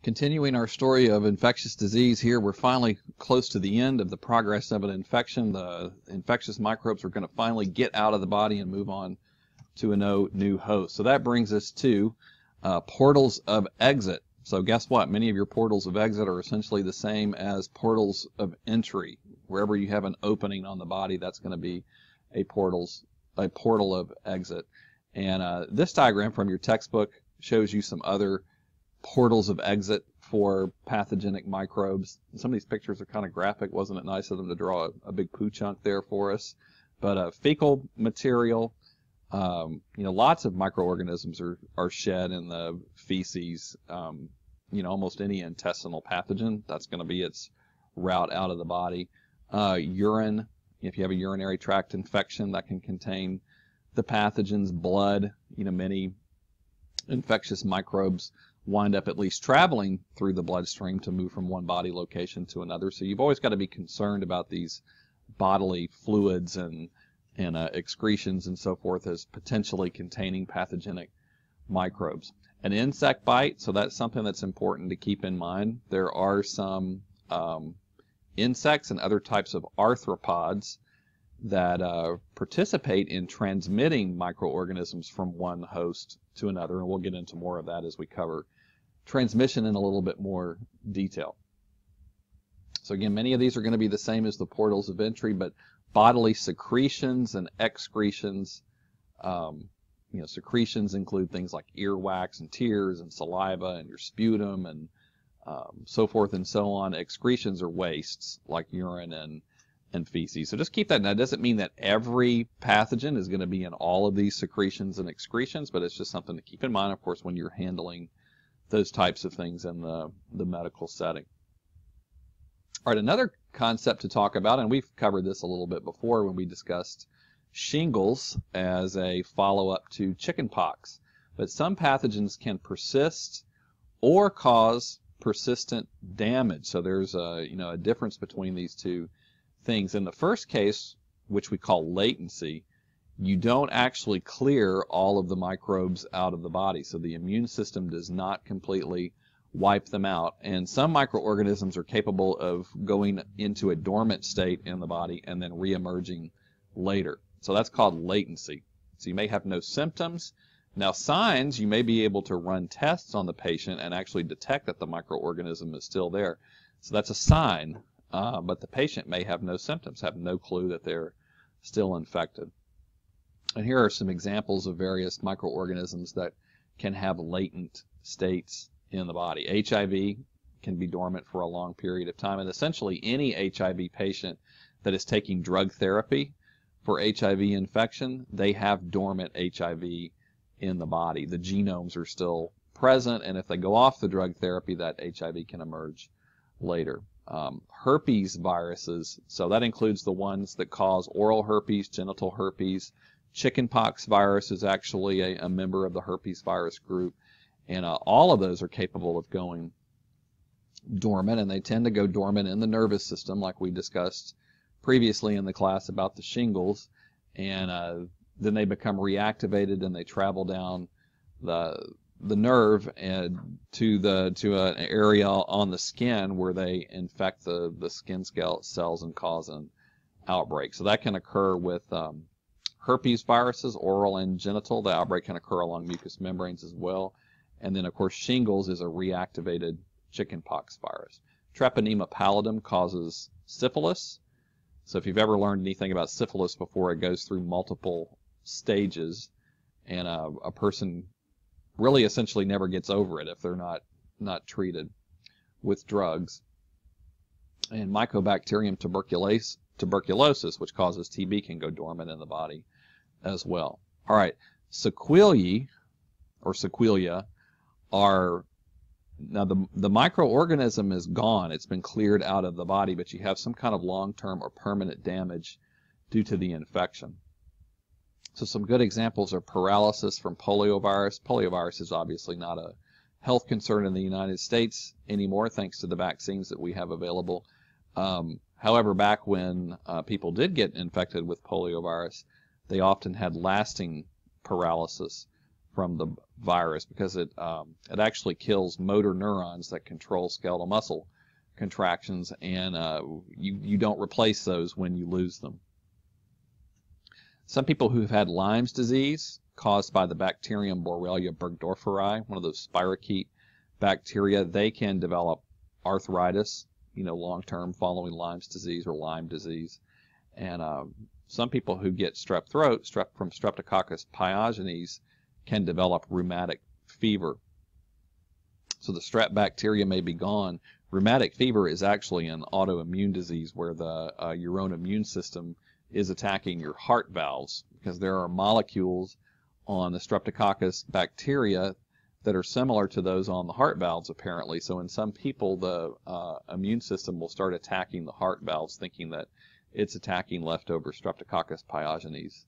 Continuing our story of infectious disease here, we're finally close to the end of the progress of an infection. The infectious microbes are going to finally get out of the body and move on to a new host. So that brings us to portals of exit. So guess what? Many of your portals of exit are essentially the same as portals of entry. Wherever you have an opening on the body, that's going to be a portal of exit. And this diagram from your textbook shows you some other portals of exit for pathogenic microbes. Some of these pictures are kind of graphic. Wasn't it nice of them to draw a big poo chunk there for us? But fecal material, lots of microorganisms are shed in the feces. Almost any intestinal pathogen, that's going to be its route out of the body. Urine, if you have a urinary tract infection, that can contain the pathogens. Blood, many infectious microbes wind up at least traveling through the bloodstream to move from one body location to another. So you've always got to be concerned about these bodily fluids and excretions and so forth as potentially containing pathogenic microbes. An insect bite, so that's something that's important to keep in mind. There are some insects and other types of arthropods that participate in transmitting microorganisms from one host to another, and we'll get into more of that as we cover transmission in a little bit more detail. So again, many of these are going to be the same as the portals of entry, but bodily secretions and excretions, secretions include things like earwax and tears and saliva and your sputum and so forth and so on. Excretions are wastes like urine and feces. So just keep that. Now, it doesn't mean that every pathogen is going to be in all of these secretions and excretions, but it's just something to keep in mind, of course, when you're handling those types of things in the medical setting. All right, another concept to talk about, and we've covered this a little bit before when we discussed shingles as a follow-up to chickenpox. But some pathogens can persist or cause persistent damage. So there's a difference between these two things. In the first case, which we call latency, you don't actually clear all of the microbes out of the body. So the immune system does not completely wipe them out. And some microorganisms are capable of going into a dormant state in the body and then reemerging later. So that's called latency. So you may have no symptoms. Now signs, you may be able to run tests on the patient and actually detect that the microorganism is still there. So that's a sign. But the patient may have no symptoms, have no clue that they're still infected. And here are some examples of various microorganisms that can have latent states in the body. HIV can be dormant for a long period of time, and essentially any HIV patient that is taking drug therapy for HIV infection, they have dormant HIV in the body. The genomes are still present, and if they go off the drug therapy, that HIV can emerge later. Herpes viruses, so that includes the ones that cause oral herpes, genital herpes. Chickenpox virus is actually a member of the herpes virus group, and all of those are capable of going dormant, and they tend to go dormant in the nervous system, like we discussed previously in the class about the shingles, and then they become reactivated and they travel down the nerve and to an area on the skin where they infect the skin cells and cause an outbreak. So that can occur with herpes viruses, oral and genital. The outbreak can occur along mucous membranes as well. And then, of course, shingles is a reactivated chickenpox virus. Treponema pallidum causes syphilis. So if you've ever learned anything about syphilis before, it goes through multiple stages, and a person really essentially never gets over it if they're not treated with drugs. And Mycobacterium tuberculosis, which causes TB, can go dormant in the body as well. All right, sequelae or sequelia are, now the microorganism is gone, it's been cleared out of the body, but you have some kind of long-term or permanent damage due to the infection. So some good examples are paralysis from poliovirus. Poliovirus is obviously not a health concern in the United States anymore, thanks to the vaccines that we have available. However, back when people did get infected with poliovirus, they often had lasting paralysis from the virus, because it actually kills motor neurons that control skeletal muscle contractions, and you don't replace those when you lose them. Some people who've had Lyme's disease caused by the bacterium Borrelia burgdorferi, one of those spirochete bacteria, they can develop arthritis, long-term following Lyme's disease or Lyme disease. And some people who get strep throat, from Streptococcus pyogenes, can develop rheumatic fever. So the strep bacteria may be gone. Rheumatic fever is actually an autoimmune disease where your own immune system is attacking your heart valves, because there are molecules on the Streptococcus bacteria that are similar to those on the heart valves, apparently. So in some people, the immune system will start attacking the heart valves, thinking that it's attacking leftover Streptococcus pyogenes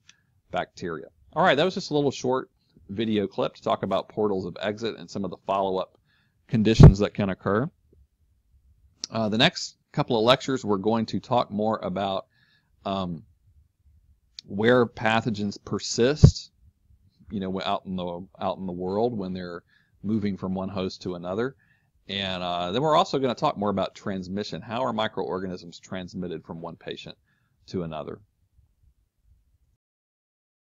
bacteria. All right, that was just a little short video clip to talk about portals of exit and some of the follow-up conditions that can occur. The next couple of lectures, we're going to talk more about where pathogens persist, out in the world when they're moving from one host to another. And then we're also going to talk more about transmission. How are microorganisms transmitted from one patient to another?